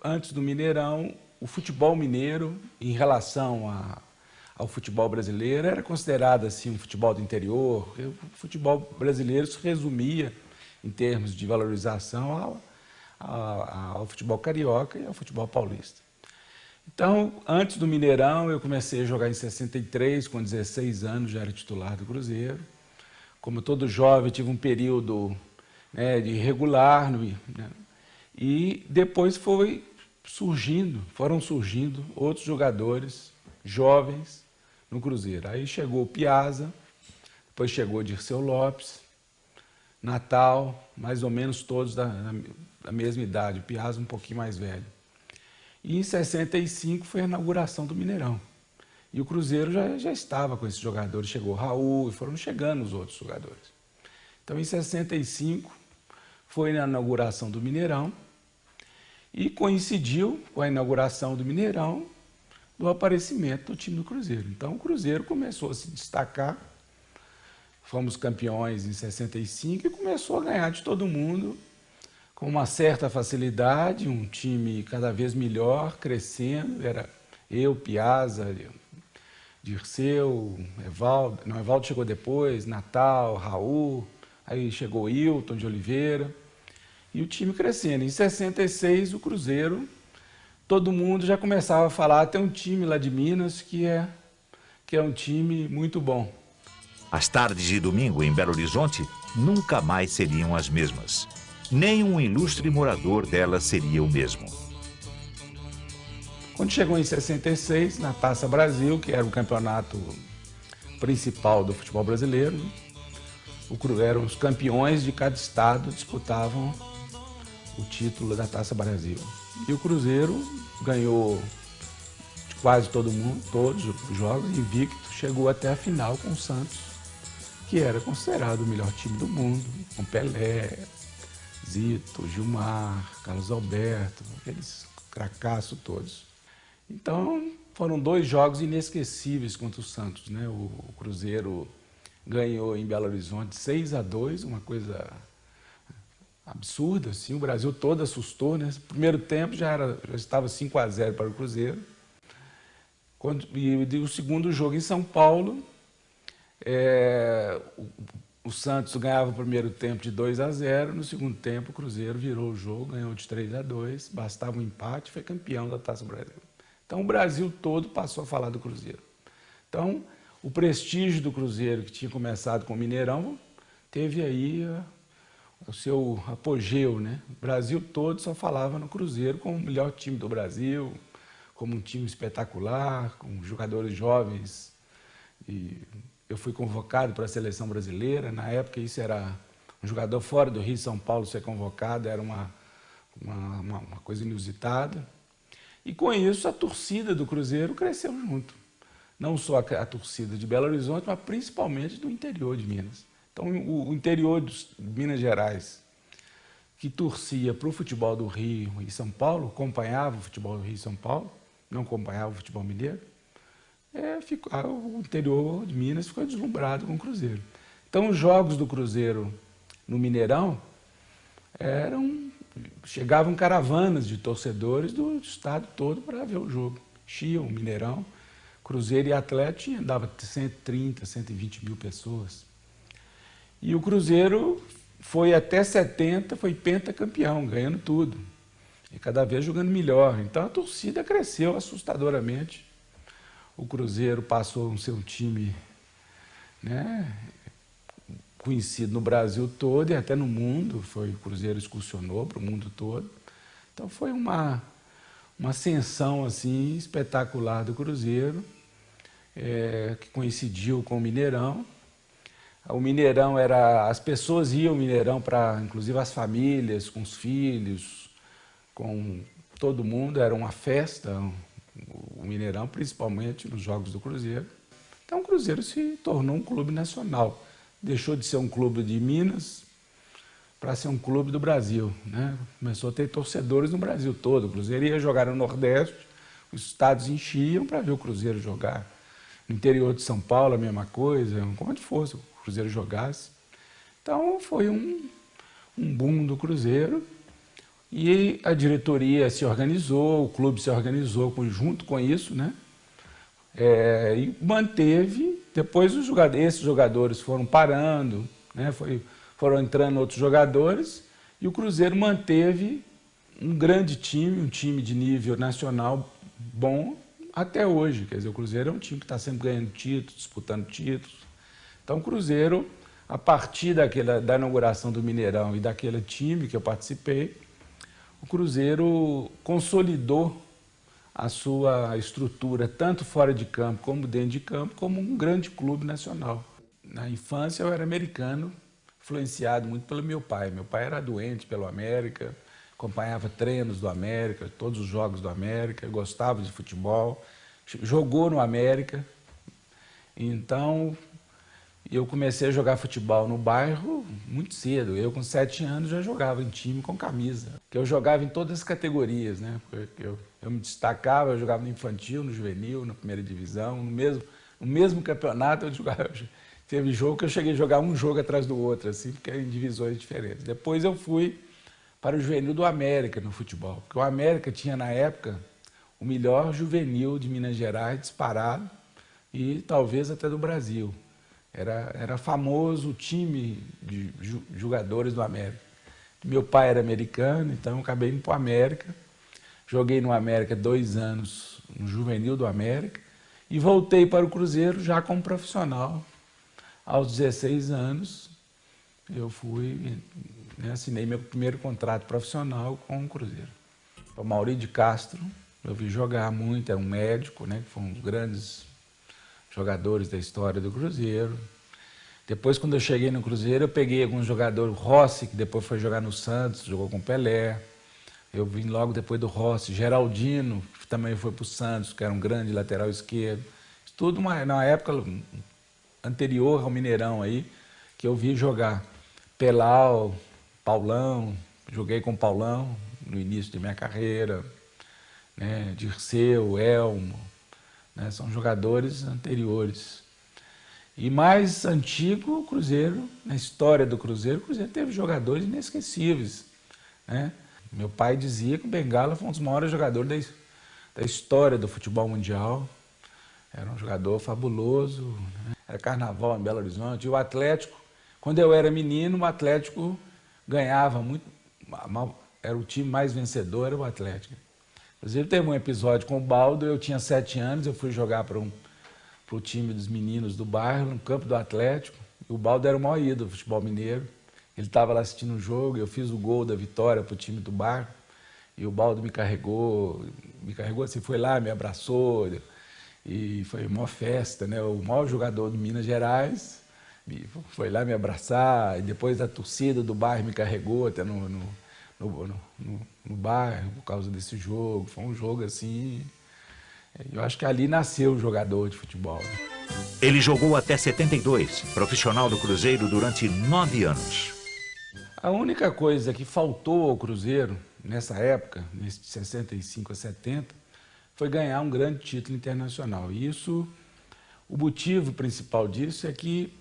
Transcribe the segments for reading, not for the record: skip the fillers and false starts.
antes do Mineirão, o futebol mineiro, em relação ao futebol brasileiro, era considerado assim um futebol do interior. O futebol brasileiro se resumia, em termos de valorização, ao futebol carioca e ao futebol paulista. Então, antes do Mineirão, eu comecei a jogar em 63, com 16 anos, já era titular do Cruzeiro. Como todo jovem, tive um período, né, de irregular, né, e depois foram surgindo outros jogadores jovens no Cruzeiro. Aí chegou o Piazza, depois chegou o Dirceu Lopes, Natal, mais ou menos todos da mesma idade, o Piazza um pouquinho mais velho. E em 65 foi a inauguração do Mineirão. E o Cruzeiro já estava com esses jogadores, chegou o Raul e foram chegando os outros jogadores. Então em 65 foi a inauguração do Mineirão e coincidiu com a inauguração do Mineirão do aparecimento do time do Cruzeiro. Então o Cruzeiro começou a se destacar, fomos campeões em 65 e começou a ganhar de todo mundo com uma certa facilidade, um time cada vez melhor, crescendo. Era eu, Piazza, Dirceu, Evaldo, não, Evaldo chegou depois, Natal, Raul, aí chegou Hilton de Oliveira, e o time crescendo. Em 66, o Cruzeiro, todo mundo já começava a falar, tem um time lá de Minas que é um time muito bom. As tardes de domingo em Belo Horizonte nunca mais seriam as mesmas. Nem um ilustre morador delas seria o mesmo. Quando chegou em 66, na Taça Brasil, que era o campeonato principal do futebol brasileiro, eram os campeões de cada estado disputavam o título da Taça Brasil. E o Cruzeiro ganhou de quase todo mundo, todos os jogos, invicto, chegou até a final com o Santos, que era considerado o melhor time do mundo, com Pelé, Zito, Gilmar, Carlos Alberto, aqueles cracaços todos. Então, foram 2 jogos inesquecíveis contra o Santos, né? O Cruzeiro ganhou em Belo Horizonte 6-2, uma coisa absurda, assim, o Brasil todo assustou, né? No primeiro tempo já estava 5-0 para o Cruzeiro. E o segundo jogo em São Paulo, o Santos ganhava o primeiro tempo de 2-0, no segundo tempo o Cruzeiro virou o jogo, ganhou de 3-2, bastava um empate e foi campeão da Taça Brasil. Então o Brasil todo passou a falar do Cruzeiro. Então o prestígio do Cruzeiro, que tinha começado com o Mineirão, teve aí o seu apogeu, né? O Brasil todo só falava no Cruzeiro como o melhor time do Brasil, como um time espetacular, com jogadores jovens. E eu fui convocado para a seleção brasileira. Na época, isso era um jogador fora do Rio e São Paulo ser convocado, era uma coisa inusitada. E com isso, a torcida do Cruzeiro cresceu junto. Não só a torcida de Belo Horizonte, mas principalmente do interior de Minas. Então, o interior de Minas Gerais, que torcia para o futebol do Rio e São Paulo, acompanhava o futebol do Rio e São Paulo, não acompanhava o futebol mineiro, o interior de Minas ficou deslumbrado com o Cruzeiro. Então, os jogos do Cruzeiro no Mineirão chegavam caravanas de torcedores do estado todo para ver o jogo. Enchiam o Mineirão, Cruzeiro e Atlético dava 130, 120 mil pessoas. E o Cruzeiro foi até 70, foi pentacampeão, ganhando tudo. E cada vez jogando melhor. Então a torcida cresceu assustadoramente. O Cruzeiro passou a ser um time, né, conhecido no Brasil todo e até no mundo. O Cruzeiro excursionou para o mundo todo. Então foi uma ascensão assim, espetacular do Cruzeiro, que coincidiu com o Mineirão. O Mineirão as pessoas iam ao Mineirão inclusive as famílias, com os filhos, com todo mundo, era uma festa, o Mineirão, principalmente nos jogos do Cruzeiro. Então o Cruzeiro se tornou um clube nacional, deixou de ser um clube de Minas para ser um clube do Brasil, né? Começou a ter torcedores no Brasil todo. O Cruzeiro ia jogar no Nordeste, os estados enchiam para ver o Cruzeiro jogar. No interior de São Paulo, a mesma coisa, como fosse o Cruzeiro jogasse. Então foi um boom do Cruzeiro, E a diretoria se organizou, o clube se organizou junto com isso, né? E manteve. Depois esses jogadores foram parando, né? Foram entrando outros jogadores e o Cruzeiro manteve um grande time, um time de nível nacional bom até hoje. Quer dizer, o Cruzeiro é um time que está sempre ganhando títulos, disputando títulos. Então o Cruzeiro, a partir da inauguração do Mineirão e daquele time que eu participei, o Cruzeiro consolidou a sua estrutura, tanto fora de campo como dentro de campo, como um grande clube nacional. Na infância eu era americano, influenciado muito pelo meu pai. Meu pai era doente pelo América, acompanhava treinos do América, todos os jogos do América, gostava de futebol, jogou no América. Então, eu comecei a jogar futebol no bairro muito cedo. Eu, com 7 anos, já jogava em time com camisa. Eu jogava em todas as categorias, né? Eu me destacava, eu jogava no infantil, no juvenil, na primeira divisão, no mesmo campeonato eu jogava. Teve jogo que eu cheguei a jogar um jogo atrás do outro, assim, porque eram em divisões diferentes. Depois eu fui para o juvenil do América no futebol, porque o América tinha, na época, o melhor juvenil de Minas Gerais, disparado, e talvez até do Brasil. Era famoso o time de jogadores do América. Meu pai era americano, então eu acabei indo para o América. Joguei no América 2 anos, no juvenil do América, e voltei para o Cruzeiro já como profissional. Aos 16 anos, eu fui, né, assinei meu primeiro contrato profissional com o Cruzeiro. O Maurício de Castro, eu vi jogar muito, era um médico, né, que foi um dos grandes jogadores da história do Cruzeiro. Depois, quando eu cheguei no Cruzeiro, eu peguei alguns jogadores, Rossi, que depois foi jogar no Santos, jogou com Pelé. Eu vim logo depois do Rossi, Geraldino, que também foi para o Santos, que era um grande lateral esquerdo. Tudo na época anterior ao Mineirão aí, que eu vi jogar. Pelau, Paulão, joguei com Paulão no início de minha carreira, né? Dirceu, Elmo, né? São jogadores anteriores. E mais antigo, o Cruzeiro, na história do Cruzeiro, o Cruzeiro teve jogadores inesquecíveis, né? Meu pai dizia que o Bengala foi um dos maiores jogadores da história do futebol mundial. Era um jogador fabuloso, né? Era carnaval em Belo Horizonte. E o Atlético, quando eu era menino, o Atlético ganhava muito. Era o time mais vencedor, era o Atlético. Inclusive, teve um episódio com o Baldo, eu tinha 7 anos, eu fui jogar para o time dos meninos do bairro, no campo do Atlético. E o Baldo era o maior ídolo do futebol mineiro. Ele estava lá assistindo o jogo, eu fiz o gol da vitória para o time do bairro. E o Baldo me carregou assim, foi lá, me abraçou. E foi uma festa, né? O maior jogador de Minas Gerais foi lá me abraçar. E depois a torcida do bairro me carregou até no bairro por causa desse jogo. Foi um jogo assim. Eu acho que ali nasceu o jogador de futebol. Ele jogou até 72, profissional do Cruzeiro durante 9 anos. A única coisa que faltou ao Cruzeiro nessa época, de 65 a 70, foi ganhar um grande título internacional. E isso, o motivo principal disso é que,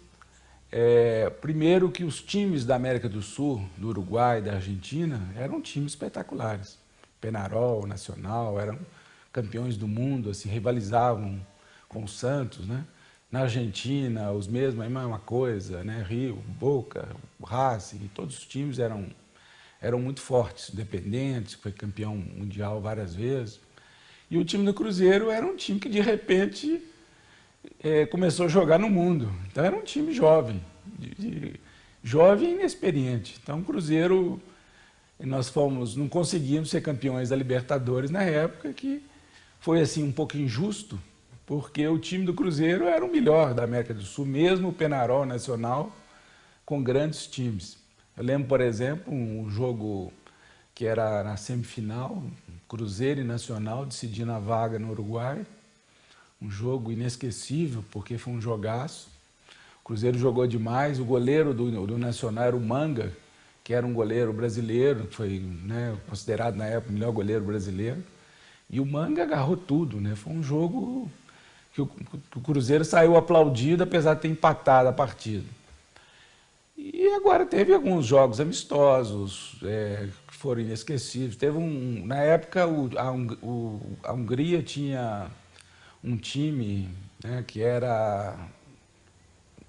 primeiro, que os times da América do Sul, do Uruguai, da Argentina, eram times espetaculares. Peñarol, Nacional, eram campeões do mundo, assim, rivalizavam com o Santos, né? Na Argentina, os mesmos, a mesma coisa, né? Rio, Boca, Racing, todos os times eram muito fortes, independentes, foi campeão mundial várias vezes. E o time do Cruzeiro era um time que, de repente, começou a jogar no mundo. Então, era um time jovem, jovem e inexperiente. Então, o Cruzeiro, nós não conseguimos ser campeões da Libertadores na época, que foi assim um pouco injusto, porque o time do Cruzeiro era o melhor da América do Sul, mesmo o Peñarol Nacional, com grandes times. Eu lembro, por exemplo, um jogo que era na semifinal, Cruzeiro e Nacional decidindo a vaga no Uruguai. Um jogo inesquecível, porque foi um jogaço. O Cruzeiro jogou demais. O goleiro do Nacional era o Manga, que era um goleiro brasileiro, que foi, né, considerado na época o melhor goleiro brasileiro. E o Manga agarrou tudo, né? Foi um jogo que o Cruzeiro saiu aplaudido, apesar de ter empatado a partida. E agora teve alguns jogos amistosos, foram inesquecíveis. Teve na época, a Hungria tinha um time, né, que era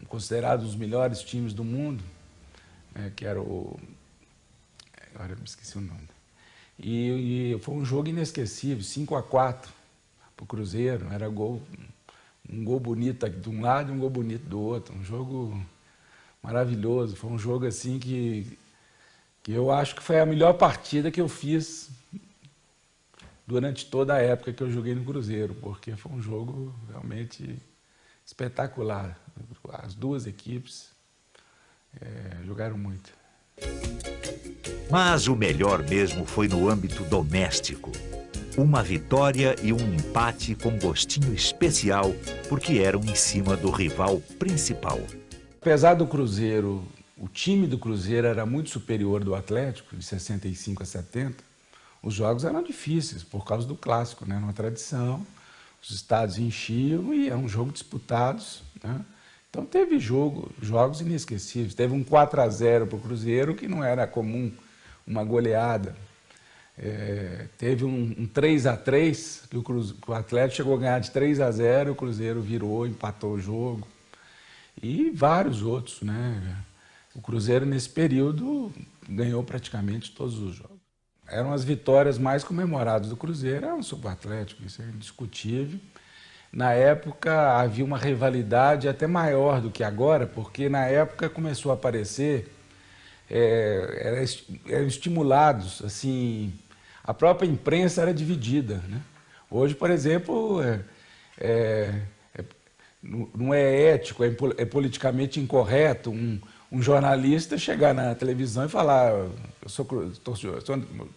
considerado os melhores times do mundo, né, que era agora eu me esqueci o nome. E foi um jogo inesquecível, 5-4 para o Cruzeiro. Era um gol bonito de um lado e um gol bonito do outro. Um jogo maravilhoso. Foi um jogo assim que eu acho que foi a melhor partida que eu fiz durante toda a época que eu joguei no Cruzeiro, porque foi um jogo realmente espetacular. As duas equipes jogaram muito. Mas o melhor mesmo foi no âmbito doméstico. Uma vitória e um empate com gostinho especial, porque eram em cima do rival principal. Apesar do Cruzeiro, o time do Cruzeiro era muito superior do Atlético, de 65 a 70, os jogos eram difíceis, por causa do clássico, né? Uma tradição, os estádios enchiam e eram jogos disputados, né? Então teve jogos inesquecíveis. Teve um 4-0 para o Cruzeiro, que não era comum, uma goleada. Teve um 3-3, que o Atlético chegou a ganhar de 3-0, o Cruzeiro virou, empatou o jogo. E vários outros, né? O Cruzeiro, nesse período, ganhou praticamente todos os jogos. Eram as vitórias mais comemoradas do Cruzeiro, eram sobre o Atlético, isso é indiscutível. Na época havia uma rivalidade até maior do que agora, porque na época começou a aparecer, eram estimulados, assim, a própria imprensa era dividida, né? Hoje, por exemplo, não é ético, é politicamente incorreto um jornalista chegar na televisão e falar eu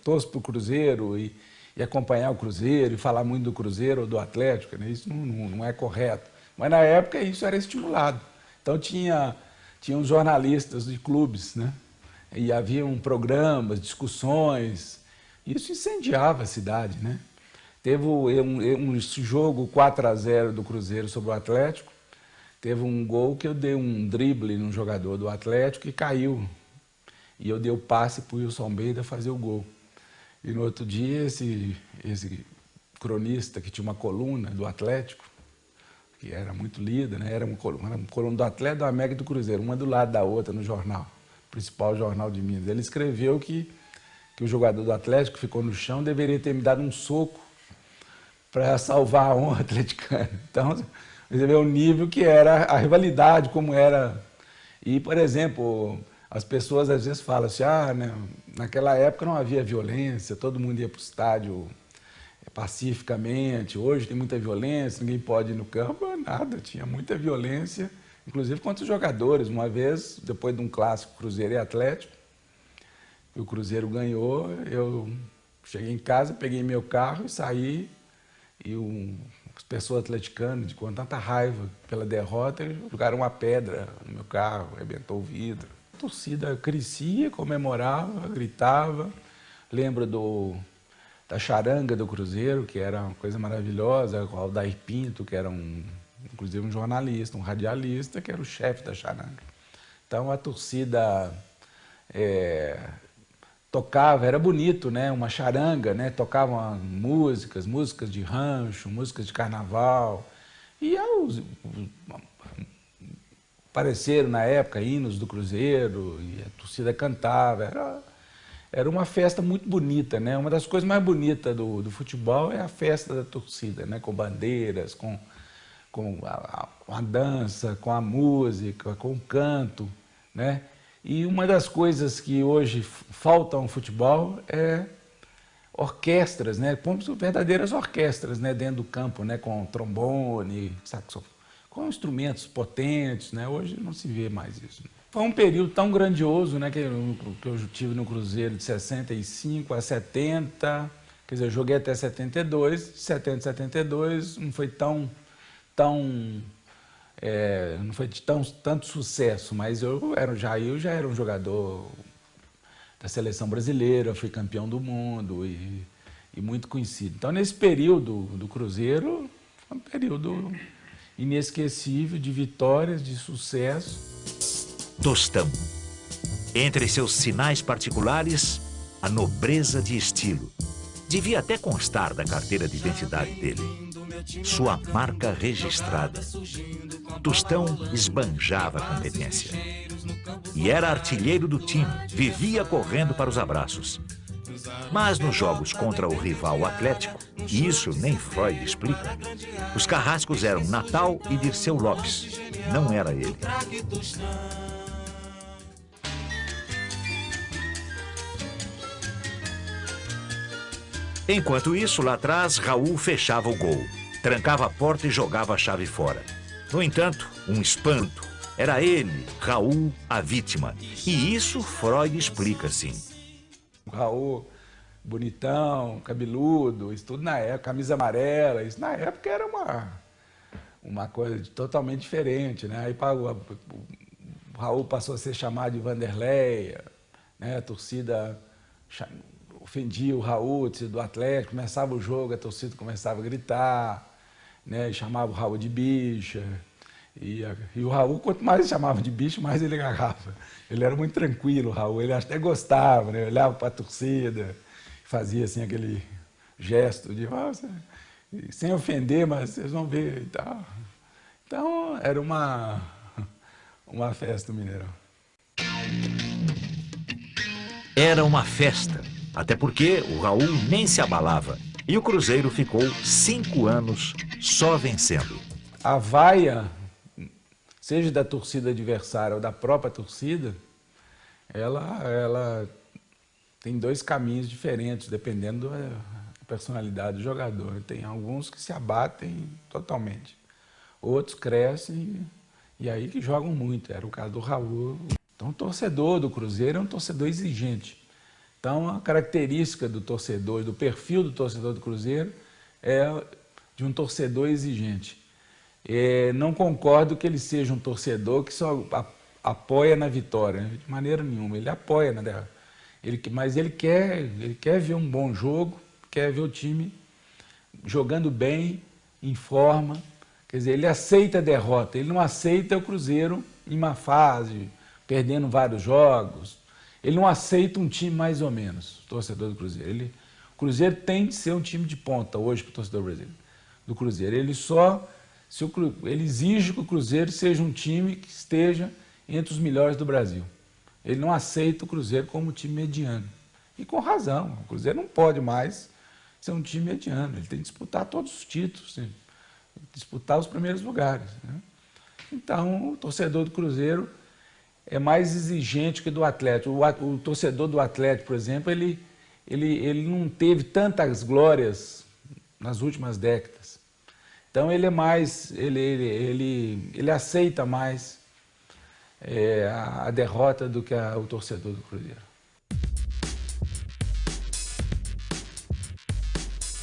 torço para o Cruzeiro e acompanhar o Cruzeiro e falar muito do Cruzeiro ou do Atlético, né? Isso não é correto. Mas na época isso era estimulado. Então tinham jornalistas de clubes, né? E haviam programas, discussões. Isso incendiava a cidade, né? Teve um jogo 4-0 do Cruzeiro sobre o Atlético. Teve um gol que eu dei um drible num jogador do Atlético e caiu. E eu dei o passe para o Wilson Almeida fazer o gol. E no outro dia, esse cronista que tinha uma coluna do Atlético, que era muito lida, né? Era uma coluna do Atlético, do América e do Cruzeiro, uma do lado da outra no jornal, principal jornal de Minas. Ele escreveu que o jogador do Atlético ficou no chão, deveria ter me dado um soco para salvar a honra atleticana. Então, você vê o nível que era a rivalidade, como era. E, por exemplo, as pessoas às vezes falam assim, né, naquela época não havia violência, todo mundo ia para o estádio pacificamente, hoje tem muita violência, ninguém pode ir no campo, nada, tinha muita violência, inclusive contra os jogadores. Uma vez, depois de um clássico Cruzeiro e Atlético, o Cruzeiro ganhou, eu cheguei em casa, peguei meu carro e saí, e as pessoas atleticanas, com tanta raiva pela derrota, jogaram uma pedra no meu carro, arrebentou o vidro. A torcida crescia, comemorava, gritava. Lembro da charanga do Cruzeiro, que era uma coisa maravilhosa, com o Aldair Pinto, que era inclusive um jornalista, um radialista, que era o chefe da charanga. Então a torcida tocava, era bonito, né? Uma charanga, né? Tocavam músicas de rancho, músicas de carnaval. E apareceram na época hinos do Cruzeiro, e a torcida cantava. Era uma festa muito bonita, né? Uma das coisas mais bonitas do futebol é a festa da torcida, né? Com bandeiras, com a dança, com a música, com o canto, né? E uma das coisas que hoje faltam ao futebol é orquestras, né? Verdadeiras orquestras, né? Dentro do campo, né? Com trombone, saxofone, com instrumentos potentes, né? Hoje não se vê mais isso. Foi um período tão grandioso, né? Que eu tive no Cruzeiro de 65 a 70, quer dizer, eu joguei até 72, de 70 a 72 não foi não foi de tanto sucesso, mas eu já era um jogador da seleção brasileira, fui campeão do mundo e muito conhecido. Então, nesse período do Cruzeiro, foi um período inesquecível de vitórias, de sucesso. Tostão. Entre seus sinais particulares, a nobreza de estilo. Devia até constar da carteira de identidade dele. Sua marca registrada. Tostão esbanjava a competência. E era artilheiro do time, vivia correndo para os abraços. Mas nos jogos contra o rival Atlético, e isso nem Freud explica, os carrascos eram Natal e Dirceu Lopes. Não era ele. Enquanto isso, lá atrás, Raul fechava o gol, trancava a porta e jogava a chave fora. No entanto, um espanto. Era ele, Raul, a vítima. E isso Freud explica assim. O Raul, bonitão, cabeludo, isso tudo na época, camisa amarela, isso na época era uma coisa totalmente diferente, né? Aí o Raul passou a ser chamado de Vanderleia, né? A torcida ofendia o Raul, do Atlético, começava o jogo, a torcida começava a gritar, né? E chamava o Raul de bicha. E o Raul, quanto mais ele chamava de bicho, mais ele agarrava. Ele era muito tranquilo, o Raul, ele até gostava, né? Olhava para a torcida, fazia assim aquele gesto de, sem ofender, mas vocês vão ver e tal. Então, era uma festa do Mineirão. Era uma festa, até porque o Raul nem se abalava. E o Cruzeiro ficou 5 anos só vencendo. A vaia, seja da torcida adversária ou da própria torcida, ela tem dois caminhos diferentes, dependendo da personalidade do jogador. Tem alguns que se abatem totalmente, outros crescem e aí que jogam muito. Era o caso do Raul. Então, o torcedor do Cruzeiro é um torcedor exigente. Então, a característica do torcedor, do perfil do torcedor do Cruzeiro é de um torcedor exigente. Não concordo que ele seja um torcedor que só apoia na vitória, né? De maneira nenhuma. Ele apoia na derrota. Mas ele quer ver um bom jogo, quer ver o time jogando bem, em forma. Quer dizer, ele aceita a derrota, ele não aceita o Cruzeiro em má fase, perdendo vários jogos. Ele não aceita um time mais ou menos, o torcedor do Cruzeiro. O Cruzeiro tem de ser um time de ponta hoje para o torcedor brasileiro, do Cruzeiro. Ele exige que o Cruzeiro seja um time que esteja entre os melhores do Brasil. Ele não aceita o Cruzeiro como um time mediano. E com razão, o Cruzeiro não pode mais ser um time mediano. Ele tem que disputar todos os títulos, disputar os primeiros lugares, né? Então, o torcedor do Cruzeiro é mais exigente que do Atlético. O torcedor do Atlético, por exemplo, ele não teve tantas glórias nas últimas décadas. Então ele é mais, ele aceita mais a derrota do que o torcedor do Cruzeiro.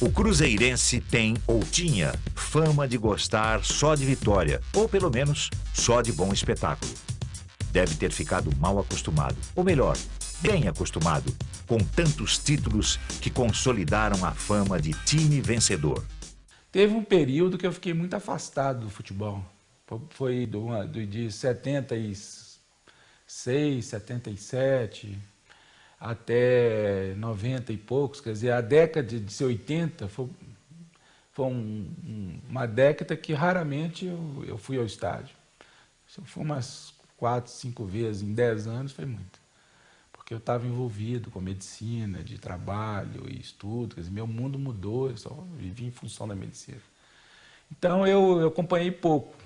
O cruzeirense tem ou tinha fama de gostar só de vitória, ou pelo menos só de bom espetáculo. Deve ter ficado mal acostumado, ou melhor, bem acostumado, com tantos títulos que consolidaram a fama de time vencedor. Teve um período que eu fiquei muito afastado do futebol. Foi de 76, 77 até 90 e poucos. Quer dizer, a década de 80 foi uma década que raramente eu fui ao estádio. Se eu fui umas 4, 5 vezes em 10 anos, foi muito. Porque eu estava envolvido com medicina, de trabalho e estudo. Quer dizer, meu mundo mudou, eu só vivi em função da medicina. Então, eu acompanhei pouco.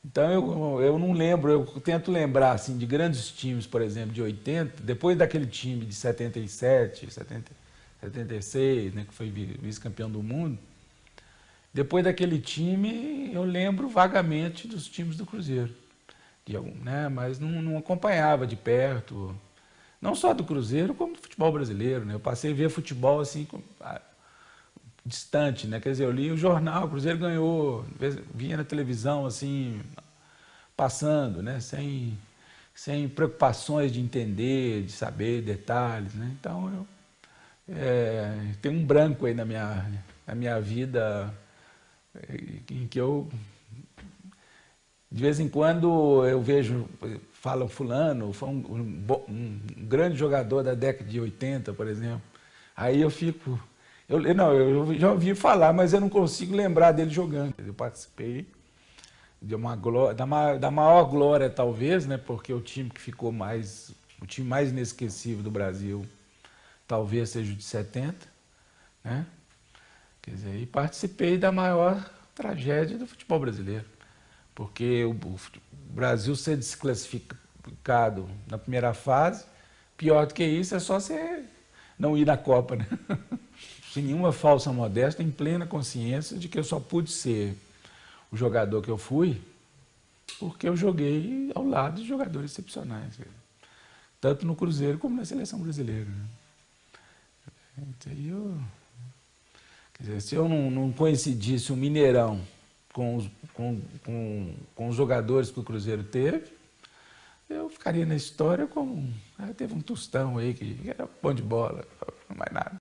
Então, eu não lembro, eu tento lembrar assim, de grandes times, por exemplo, de 80, depois daquele time de 77, 76, né, que foi vice-campeão do mundo, depois daquele time, eu lembro vagamente dos times do Cruzeiro. Né, mas não acompanhava de perto, não só do Cruzeiro, como do futebol brasileiro. Né? Eu passei a ver futebol assim, distante, né? Quer dizer, eu li o jornal, o Cruzeiro ganhou, vinha na televisão assim, passando, né? Sem preocupações de entender, de saber detalhes, né? Então, tem um branco aí na minha vida, em que eu, de vez em quando, eu vejo falam fulano, foi um grande jogador da década de 80, por exemplo. Aí eu fico... eu já ouvi falar, mas eu não consigo lembrar dele jogando. Eu participei de uma glória, da maior glória, talvez, né? Porque o time que ficou mais... O time mais inesquecível do Brasil talvez seja o de 70, né? Quer dizer, e participei da maior tragédia do futebol brasileiro. Porque o Brasil ser desclassificado na primeira fase, pior do que isso é só você não ir na Copa, né? Sem nenhuma falsa modéstia, em plena consciência de que eu só pude ser o jogador que eu fui porque eu joguei ao lado de jogadores excepcionais, tanto no Cruzeiro como na seleção brasileira, né? Então, quer dizer, se eu não coincidisse o Mineirão com os jogadores que o Cruzeiro teve, eu ficaria na história como... teve um Tostão aí que era bom de bola, não mais nada.